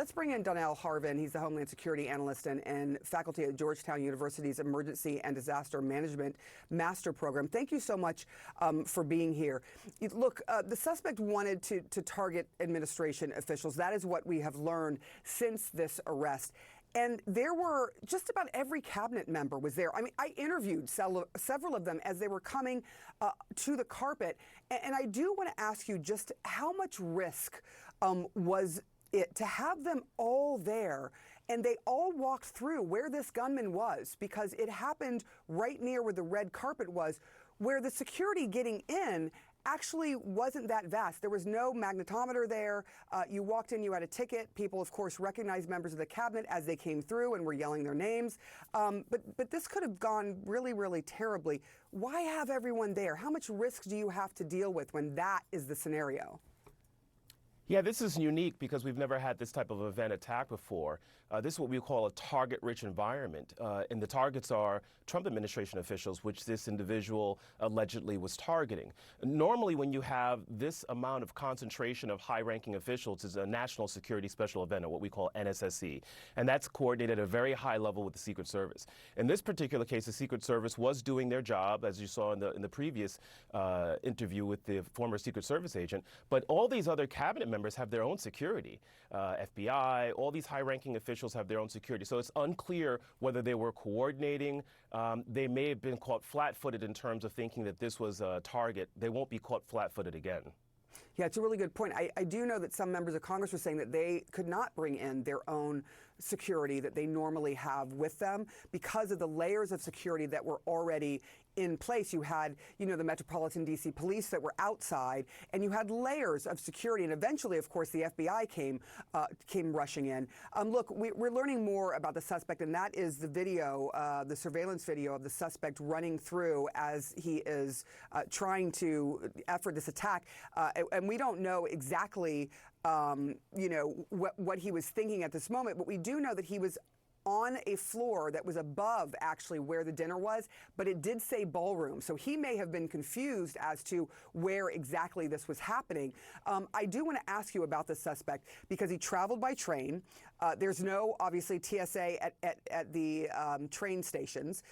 Let's bring in Donell Harvin. He's the Homeland Security Analyst and faculty at Georgetown University's Emergency and Disaster Management Master Program. Thank you so much for being here. Look, the suspect wanted to target administration officials. That is what we have learned since this arrest. And there were just about every cabinet member was there. I mean, I interviewed several of them as they were coming to the carpet. And I do want to ask you just how much risk was it to have them all there, and they all walked through where this gunman was, because it happened right near where the red carpet was, where the security getting in actually wasn't that vast. There was no magnetometer there. You walked in, you had a ticket. People, of course, recognized members of the cabinet as they came through and were yelling their names. But this could have gone really, really terribly. Why have everyone there? How much risk do you have to deal with when that is the scenario? Yeah, this is unique because we've never had this type of event attack before. This is what we call a target-rich environment. And the targets are Trump administration officials, which this individual allegedly was targeting. Normally, when you have this amount of concentration of high-ranking officials, it's a national security special event, or what we call NSSC. And that's coordinated at a very high level with the Secret Service. In this particular case, the Secret Service was doing their job, as you saw in the previous interview with the former Secret Service agent. But all these other cabinet members have their own security. FBI, all these high-ranking officials have their own security. So it's unclear whether they were coordinating. They may have been caught flat-footed in terms of thinking that this was a target. They won't be caught flat-footed again. Yeah, it's a really good point. I do know that some members of Congress were saying that they could not bring in their own security that they normally have with them because of the layers of security that were already in place. You had, the Metropolitan D.C. Police that were outside, and you had layers of security. And eventually, of course, the FBI came rushing in. Look, we're learning more about the suspect, and that is the video, the surveillance video of the suspect running through as he is trying to effort this attack. And we don't know exactly, what he was thinking at this moment, but we do know that he was on a floor that was above actually where the dinner was, but it did say ballroom. So he may have been confused as to where exactly this was happening. I do want to ask you about the suspect because he traveled by train. There's no, obviously, TSA at the train stations.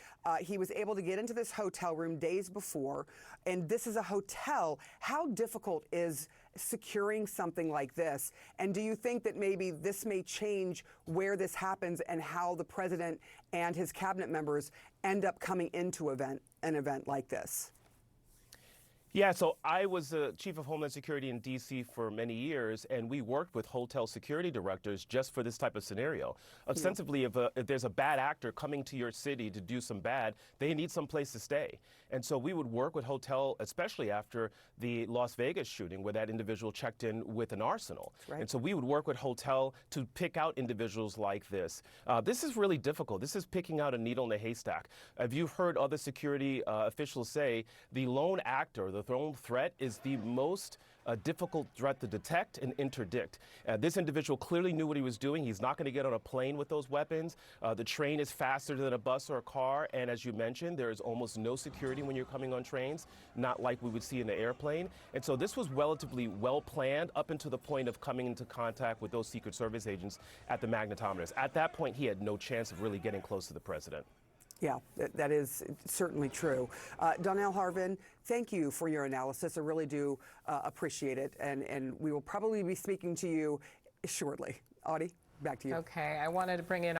He was able to get into this hotel room days before, and this is a hotel. How difficult is securing something like this? And do you think that maybe this may change where this happens and how the president and his cabinet members end up coming into an event like this? Yeah, so I was the chief of Homeland Security in D.C. for many years, and we worked with hotel security directors just for this type of scenario. Ostensibly, if there's a bad actor coming to your city to do some bad, they need some place to stay. And so we would work with hotel, especially after the Las Vegas shooting where that individual checked in with an arsenal. Right. And so we would work with hotel to pick out individuals like this. This is really difficult. This is picking out a needle in a haystack. If you've heard other security officials say, the lone actor, the lone threat is the most difficult threat to detect and interdict. This individual clearly knew what he was doing. He's not going to get on a plane with those weapons. The train is faster than a bus or a car. And as you mentioned, there is almost no security when you're coming on trains, not like we would see in the airplane. And so this was relatively well planned up until the point of coming into contact with those Secret Service agents at the magnetometers. At that point, he had no chance of really getting close to the president. Yeah, that is certainly true. Donell Harvin, thank you for your analysis. I really do appreciate it. And we will probably be speaking to you shortly. Audie, back to you. Okay, I wanted to bring in